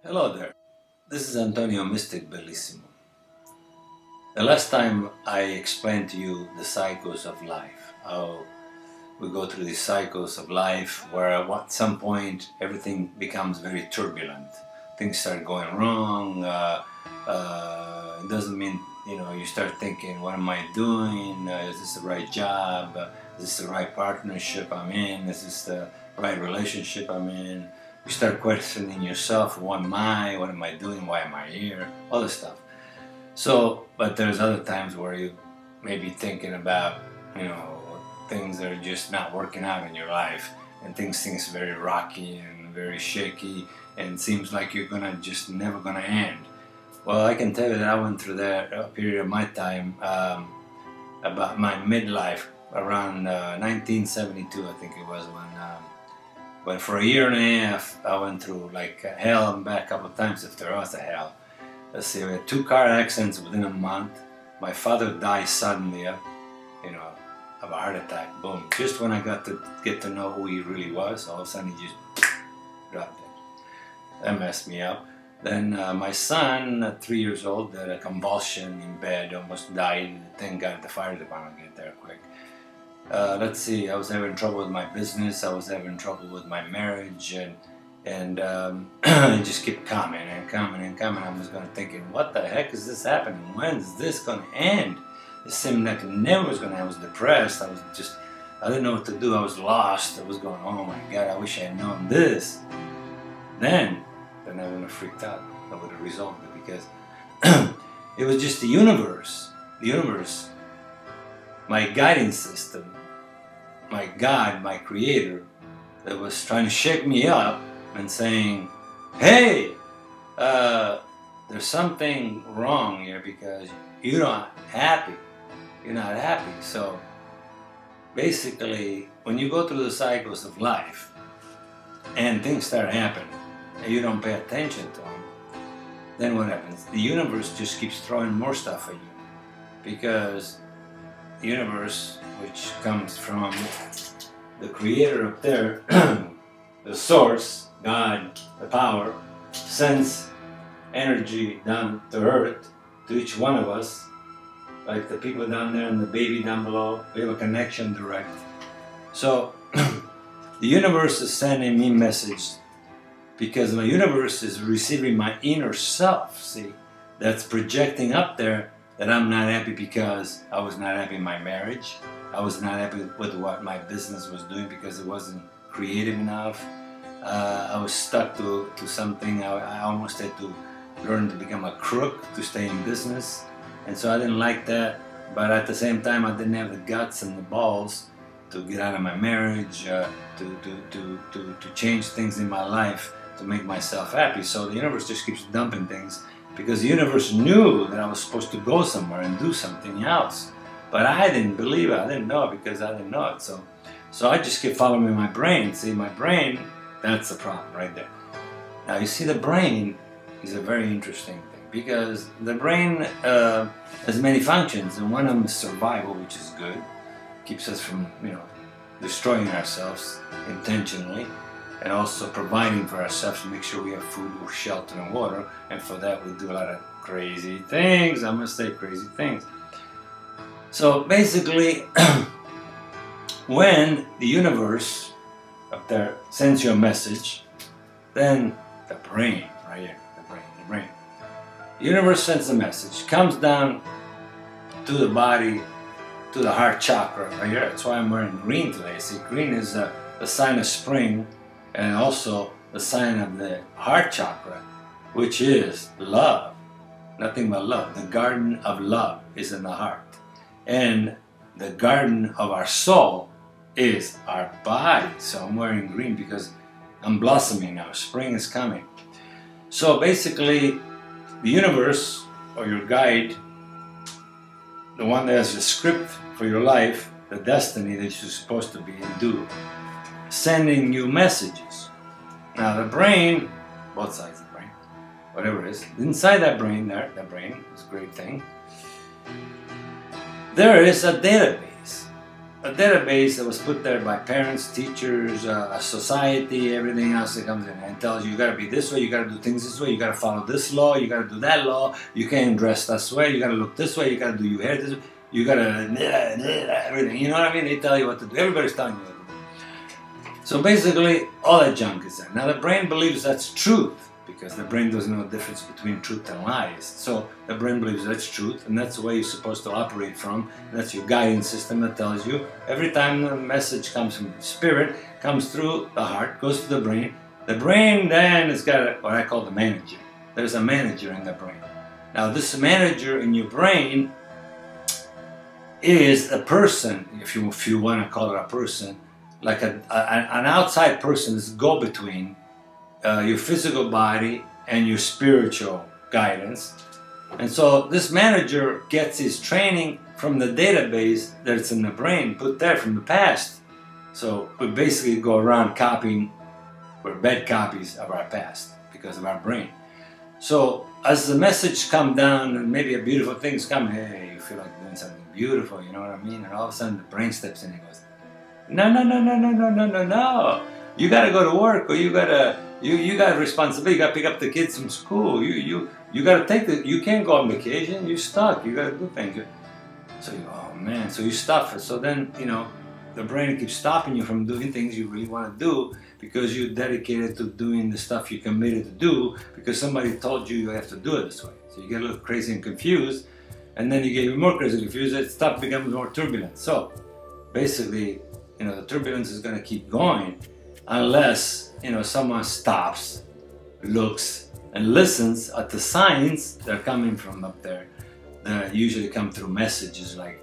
Hello there, this is Antonio Mystic Bellissimo. The last time I explained to you the cycles of life, how we go through these cycles of life where at some point everything becomes very turbulent. Things start going wrong, it doesn't mean, you start thinking, what am I doing, is this the right job, is this the right partnership I'm in, is this the right relationship I'm in? You start questioning yourself, what am I doing, why am I here, all this stuff. So, but there's other times where you may be thinking about, things that are just not working out in your life, and things seems very rocky and very shaky, and seems like you're just never gonna end. Well, I can tell you that I went through that period of my time, about my midlife, around 1972, I think it was, when for a year and a half I went through like hell and back a couple of times, if there was a hell. Let's see, we had 2 car accidents within a month. My father died suddenly, of a heart attack, boom. Just when I got to get to know who he really was, all of a sudden he just dropped it. That messed me up. Then my son, at 3 years old, had a convulsion in bed, almost died. Thank God the fire department get there quick. Let's see, I was having trouble with my business, I was having trouble with my marriage, and it just kept coming and coming and coming. I was thinking, what the heck is this happening? When is this going to end? It seemed like it never was going to end. I was depressed, I didn't know what to do, I was lost, I was going, oh my God, I wish I had known this. Then I wouldn't have freaked out, I would have resolved it, because it was just the universe, my guiding system, my God, my creator, that was trying to shake me up and saying, hey, there's something wrong here because you're not happy. You're not happy. So basically, when you go through the cycles of life and things start happening and you don't pay attention to them, then what happens? The universe just keeps throwing more stuff at you, because the universe, which comes from the creator up there, the source, God, the power, sends energy down to earth, to each one of us, like the people down there and the baby down below. We have a connection direct. So the universe is sending me message, because my universe is receiving my inner self, see, that's projecting up there that I'm not happy because I was not happy in my marriage. I was not happy with what my business was doing because it wasn't creative enough. I was stuck to something. I almost had to learn to become a crook to stay in business. And so I didn't like that. But at the same time, I didn't have the guts and the balls to get out of my marriage, to change things in my life, to make myself happy. So the universe just keeps dumping things, because the universe knew that I was supposed to go somewhere and do something else. But I didn't believe it, I didn't know it, because I didn't know it. So I just kept following my brain. See, my brain, that's the problem right there. Now you see, the brain is a very interesting thing, because the brain has many functions, and one of them is survival, which is good. Keeps us from, destroying ourselves intentionally, and also providing for ourselves to make sure we have food, shelter, and water. And for that, we do a lot of crazy things. I must say, crazy things. So basically, when the universe up there sends you a message, then the brain, right here, the brain. The universe sends a message, comes down to the body, to the heart chakra, right here. That's why I'm wearing green today. See, green is the sign of spring, and also the sign of the heart chakra, which is love. Nothing but love. The garden of love is in the heart. And the garden of our soul is our body. So I'm wearing green because I'm blossoming now. Spring is coming. So basically, the universe, or your guide, the one that has the script for your life, the destiny that you're supposed to be and do, sending you messages. Now the brain, both sides of the brain, whatever it is, inside that brain there, that brain is a great thing, there is a database a database that was put there by parents, teachers, a society, everything else that comes in and tells you, you got to be this way, you got to do things this way, you got to follow this law, you got to do that law, you can't dress this way, you got to look this way, you got to do your hair this way, you got to everything. You know what I mean? They tell you what to do. Everybody's telling you what to do. So basically, all that junk is there. Now the brain believes that's truth, because the brain doesn't know the difference between truth and lies. So the brain believes that's truth, and that's the way you're supposed to operate from. That's your guiding system that tells you every time the message comes from the spirit, comes through the heart, goes to the brain. The brain then has got what I call the manager. There's a manager in the brain. Now this manager in your brain is a person, if you want to call it a person, like an outside person is go-between your physical body and your spiritual guidance. And so this manager gets his training from the database that's in the brain, put there from the past. So we basically go around copying, we're bad copies of our past because of our brain. So as the message come down and maybe a beautiful things come, hey, you feel like doing something beautiful, you know what I mean? And all of a sudden the brain steps in and goes, no, no, no, no, no, no, no, no, no. You gotta go to work, or you got a responsibility. You gotta pick up the kids from school. You gotta you can't go on vacation. You're stuck. You gotta do things. So you go, oh man. So you stop. So then the brain keeps stopping you from doing things you really want to do because you're dedicated to doing the stuff you're committed to do because somebody told you have to do it this way. So you get a little crazy and confused, and then you get even more crazy and confused. That stuff becomes more turbulent. So basically, the turbulence is gonna keep going. Unless, someone stops, looks, and listens at the signs that are coming from up there. That usually come through messages like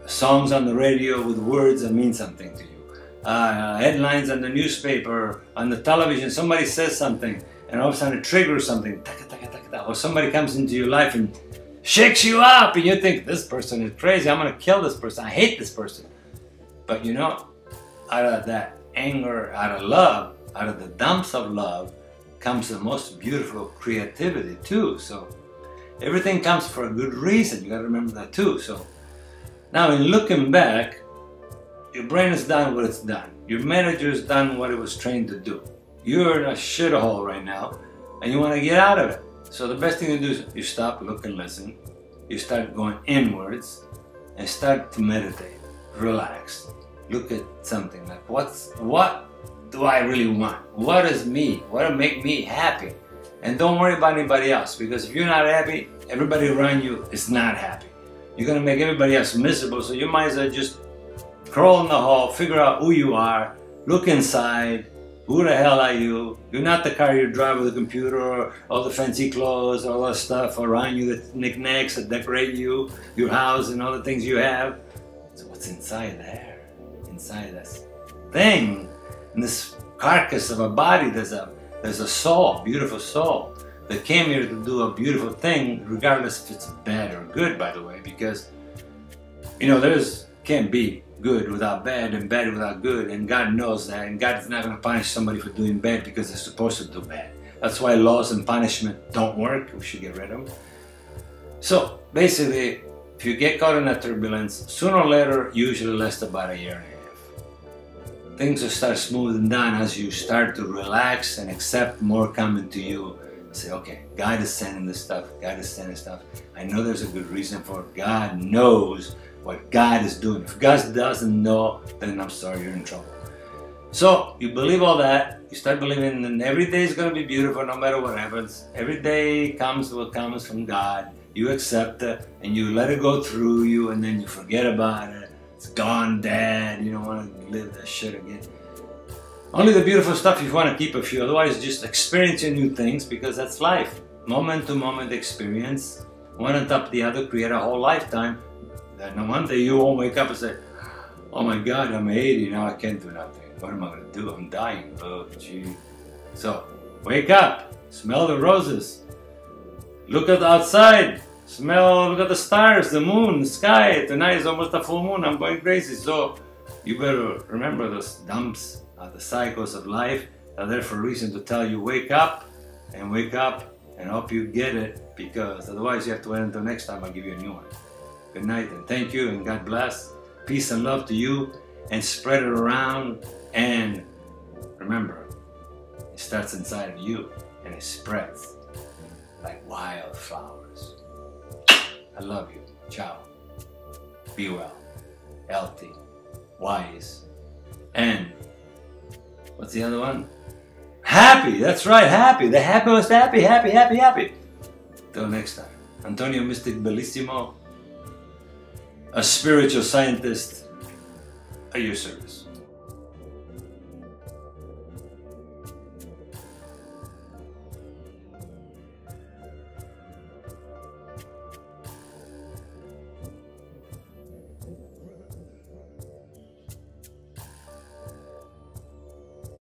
songs on the radio with words that mean something to you. Headlines on the newspaper, on the television, somebody says something, and all of a sudden it triggers something. Or somebody comes into your life and shakes you up, and you think, this person is crazy, I'm going to kill this person, I hate this person. But out of that anger, out of love, out of the dumps of love, comes the most beautiful creativity too. So everything comes for a good reason. You got to remember that too. So now in looking back, your brain has done what it's done. Your manager's done what it was trained to do. You're in a shithole right now and you want to get out of it. So the best thing to do is you stop, look and listen. You start going inwards and start to meditate, relax. Look at something like what do I really want? What is me? What will make me happy? And don't worry about anybody else, because if you're not happy, everybody around you is not happy. You're gonna make everybody else miserable, so you might as well just crawl in the hall, figure out who you are, look inside, who the hell are you? You're not the car you drive with a computer or all the fancy clothes, all the stuff around you, the knickknacks that decorate you, your house and all the things you have. So what's inside there? Inside this thing, in this carcass of a body, there's a soul, beautiful soul, that came here to do a beautiful thing, regardless if it's bad or good, by the way, because there's can't be good without bad and bad without good, and God knows that, and God is not going to punish somebody for doing bad because they're supposed to do bad. That's why laws and punishment don't work. We should get rid of them. So basically, if you get caught in that turbulence, sooner or later, usually lasts about a year and a half. Things will start smoothing down as you start to relax and accept more coming to you. Say, okay, God is sending this stuff, God is sending stuff. I know there's a good reason for it. God knows what God is doing. If God doesn't know, then I'm sorry, you're in trouble. So you believe all that, you start believing, and every day is going to be beautiful no matter what happens. Every day comes what comes from God. You accept it and you let it go through you, and then you forget about it. It's gone, Dad. You don't want to live that shit again. Only the beautiful stuff if you want to keep a few. Otherwise, just experiencing new things, because that's life. Moment to moment experience. One on top of the other, create a whole lifetime. Then one day you won't wake up and say, oh my God, I'm 80, now I can't do nothing. What am I going to do? I'm dying. Oh, gee. So, wake up. Smell the roses. Look at the outside. Look at the stars, the moon, the sky. Tonight is almost a full moon. I'm going crazy. So you better remember those dumps, the cycles of life are there for a reason to tell you wake up, and hope you get it, because otherwise you have to wait until next time I give you a new one. Good night and thank you and God bless. Peace and love to you and spread it around. And remember, it starts inside of you and it spreads like wildflowers. I love you. Ciao. Be well, healthy, wise, and what's the other one? Happy. That's right, happy. The happiest, happy, happy, happy, happy. Till next time. Antonio Mystic Bellissimo, a spiritual scientist at your service.